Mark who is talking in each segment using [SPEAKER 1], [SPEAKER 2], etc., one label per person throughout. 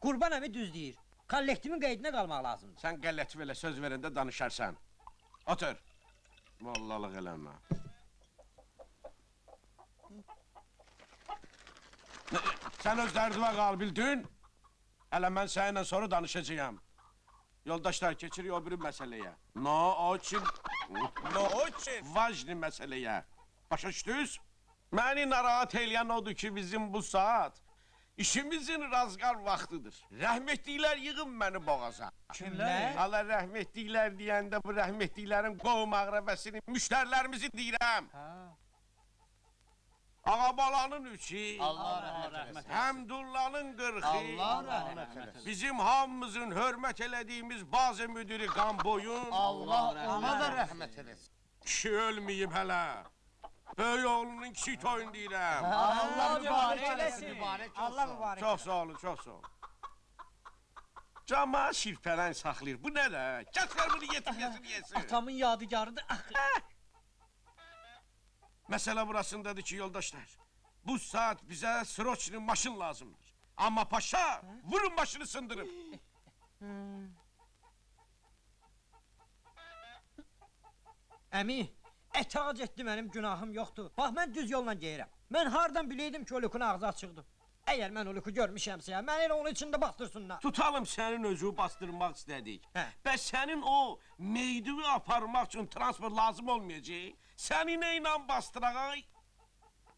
[SPEAKER 1] Qurban əmi düz deyir. Kollektivin qeydinə qalmaq lazımdır.
[SPEAKER 2] Sən qəlləti belə söz verəndə danışarsan. Otur. Vallalıq eləmə. Sən öz dərdivə qal, bildin? Hələ mən səninlə sonra danışacağım. Yoldaşlar, keçirik o biri məsələyə. Vajni məsələyə. Başa düşdünüz? Məni narahat eləyən odur ki, bizim bu saat işimizin razqar vaxtıdır. Rəhmətliklər yığın məni boğaza.
[SPEAKER 1] Kimlər?
[SPEAKER 2] Hala rəhmətliklər deyəndə bu rəhmətliklərin qovum ağrəbəsini, müştərilərimizi deyirəm. Ağabalanın üçü, Həmdullanın qırxı, bizim hamımızın hörmət elədiyimiz bazı müdürü Qamboyun,
[SPEAKER 3] Ona da rəhmət eləsin.
[SPEAKER 2] kişi ölməyib hələ. Böyük oğlunun kiçik toyun deyirəm.
[SPEAKER 3] Allah mübarək
[SPEAKER 1] eləsin.
[SPEAKER 3] eləsin.
[SPEAKER 1] Allah mübarək.
[SPEAKER 2] Çox sağ olun, çox sağ olun. Cama şirpələn saxlayır. Bu nə də? Gətir bunu yesin.
[SPEAKER 1] Atamın yadigarıdır.
[SPEAKER 2] Məsələ burasındadır ki, yoldaşlar. Bu saat bizə sroçlu maşın lazımdır. Amma paşa, vurun başını sındırıb.
[SPEAKER 1] Əmi, etac etdi mənim günahım yoxdur. Bax, mən düz yolla geyirəm. Mən hardan biləydim ki, o lükün ağzı açıqdır. Əgər mən o lükü görmüşəmsə, mən elə onun içində bastırsınlar.
[SPEAKER 2] Tutalım sənin özü bastırmaq istədik. Bəs sənin o meydivi aparmaq üçün transport lazım olmayacaq. Səni nə ilə bastıraq?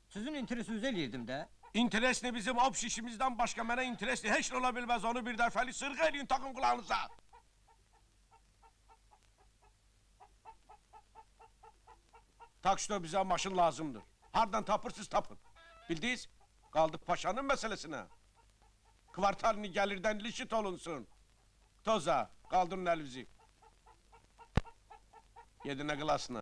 [SPEAKER 1] Sizin interesinizi eləyirdim də.
[SPEAKER 2] İnteresli bizim obş işimizdən başqa mənə interesli heç nə ola bilməz. Onu bir dəfəli sırğa eləyin, takın qulağınıza. Takşda bizə maşın lazımdır. Hardan tapırsınız tapın. Bildiniz? Qaldı paşanın məsələsinə. Kvartalini gəlirdən lişit olunsun. Toza, qaldırın əlinizi. Yedinə qılasına.